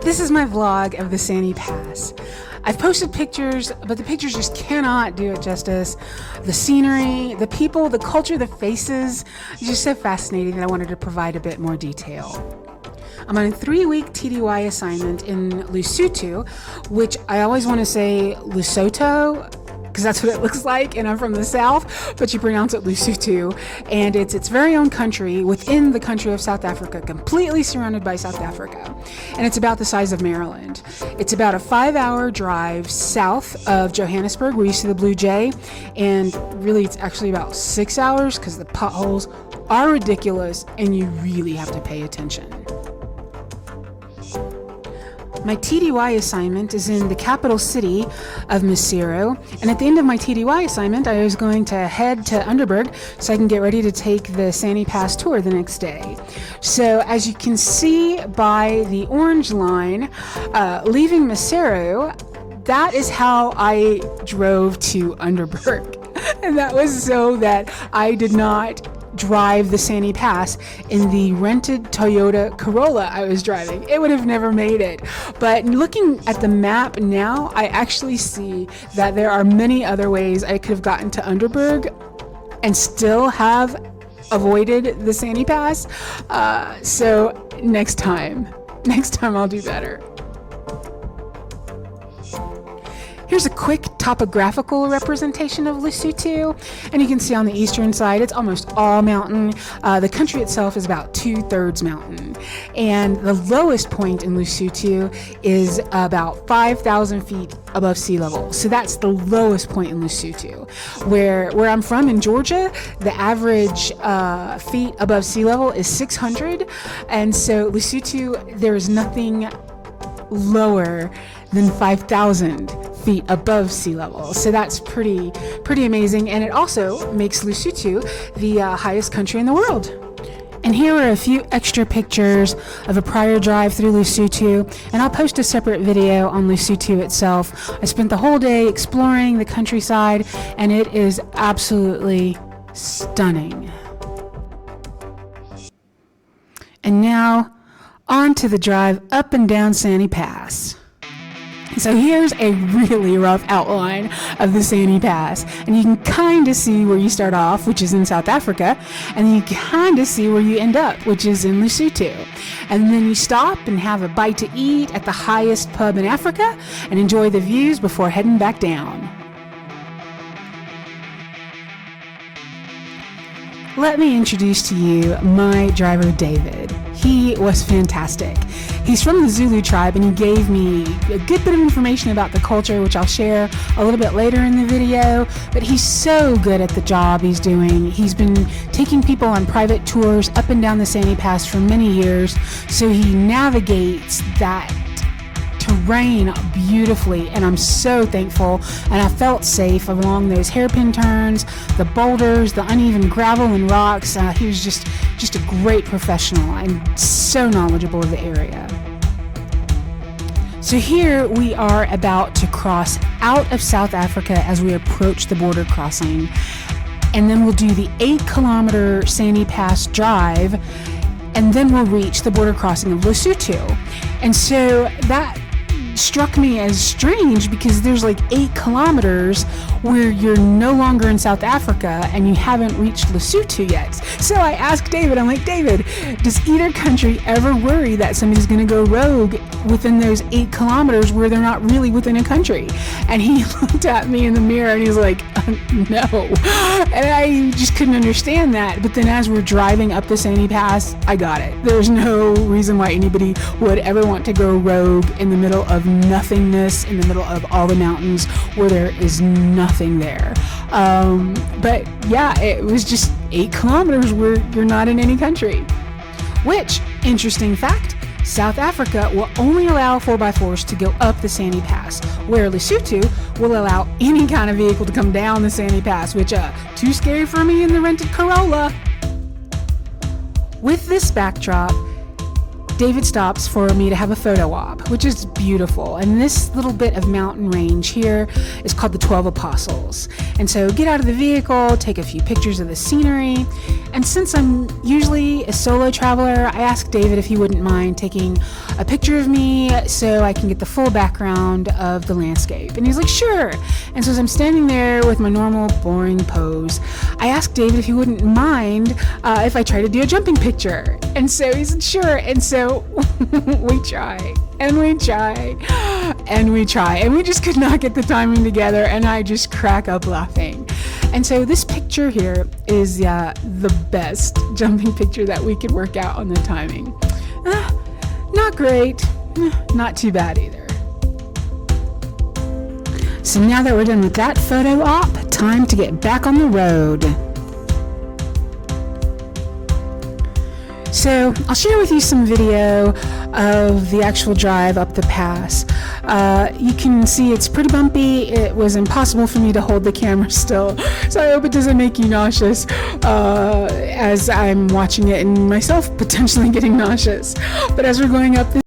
This is my vlog of the Sani Pass. I've posted pictures, but the pictures just cannot do it justice. The scenery, the people, the culture, the faces, it's just so fascinating that I wanted to provide a bit more detail. I'm on a 3-week TDY assignment in Lesotho, which I always want to say Lesotho, because that's what it looks like, and I'm from the south, but you pronounce it Lesotho, and it's its very own country within the country of South Africa, completely surrounded by South Africa, and it's about the size of Maryland. It's about a 5-hour drive south of Johannesburg, where you see the Blue Jay, and really it's actually about 6 hours because the potholes are ridiculous and you really have to pay attention. My TDY assignment is in the capital city of Maseru, and at the end of my TDY assignment, I was going to head to Underberg so I can get ready to take the Sani Pass tour the next day. So as you can see by the orange line, leaving Maseru, that is how I drove to Underberg. And that was so that I did not drive the Sani Pass in the rented Toyota Corolla I was driving. It would have never made it. But looking at the map now, I actually see that there are many other ways I could have gotten to Underberg and still have avoided the Sani Pass. So next time I'll do better. Here's a quick topographical representation of Lesotho, and you can see on the eastern side it's almost all mountain. The country itself is about 2/3 mountain, and the lowest point in Lesotho is about 5,000 feet above sea level. So that's the lowest point in Lesotho. Where I'm from in Georgia, the average feet above sea level is 600, and so Lesotho, there is nothing lower than 5,000 feet above sea level. So that's pretty amazing, and it also makes Lesotho the highest country in the world. And here are a few extra pictures of a prior drive through Lesotho, and I'll post a separate video on Lesotho itself. I spent the whole day exploring the countryside, and it is absolutely stunning. And now on to the drive up and down Sani Pass. So here's a really rough outline of the Sani Pass, and you can kind of see where you start off, which is in South Africa, and then you kind of see where you end up, which is in Lesotho. And then you stop and have a bite to eat at the highest pub in Africa and enjoy the views before heading back down. Let me introduce to you my driver, David. He was fantastic. He's from the Zulu Tribe, and he gave me a good bit of information about the culture, which I'll share a little bit later in the video, but he's so good at the job he's doing. He's been taking people on private tours up and down the Sani Pass for many years, so he navigates that terrain beautifully, and I'm so thankful, and I felt safe along those hairpin turns, the boulders, the uneven gravel and rocks. He was just a great professional and so knowledgeable of the area. So here we are about to cross out of South Africa as we approach the border crossing, and then we'll do the 8-kilometer Sani Pass drive, and then we'll reach the border crossing of Lesotho. And so that struck me as strange because there's like 8 kilometers where you're no longer in South Africa and you haven't reached Lesotho yet. So I asked David, I'm like, David, does either country ever worry that somebody's going to go rogue within those 8 kilometers where they're not really within a country? And he looked at me in the mirror and he's like, no. And I just couldn't understand that. But then as we're driving up the Sani Pass, I got it. There's no reason why anybody would ever want to go rogue in the middle of nothingness, in the middle of all the mountains where there is nothing there. But yeah, it was just 8 kilometers where you're not in any country. Which, interesting fact, South Africa will only allow 4x4s to go up the Sani Pass, where Lesotho will allow any kind of vehicle to come down the Sani Pass, which too scary for me in the rented Corolla. With this backdrop, David stops for me to have a photo op, which is beautiful. And this little bit of mountain range here is called the 12 Apostles. And so get out of the vehicle, take a few pictures of the scenery. And since I'm usually a solo traveler, I asked David if he wouldn't mind taking a picture of me so I can get the full background of the landscape. And he's like, sure. And so as I'm standing there with my normal boring pose, I asked David if he wouldn't mind if I try to do a jumping picture. And so he said, sure. And so we try, and we try, and we try, and we just could not get the timing together, and I just crack up laughing. And so this picture here is the best jumping picture that we could work out on the timing. Not great, not too bad either. So now that we're done with that photo op, time to get back on the road. So I'll share with you some video of the actual drive up the pass. You can see it's pretty bumpy. It was impossible for me to hold the camera still, so I hope it doesn't make you nauseous as I'm watching it and myself potentially getting nauseous. But as we're going up this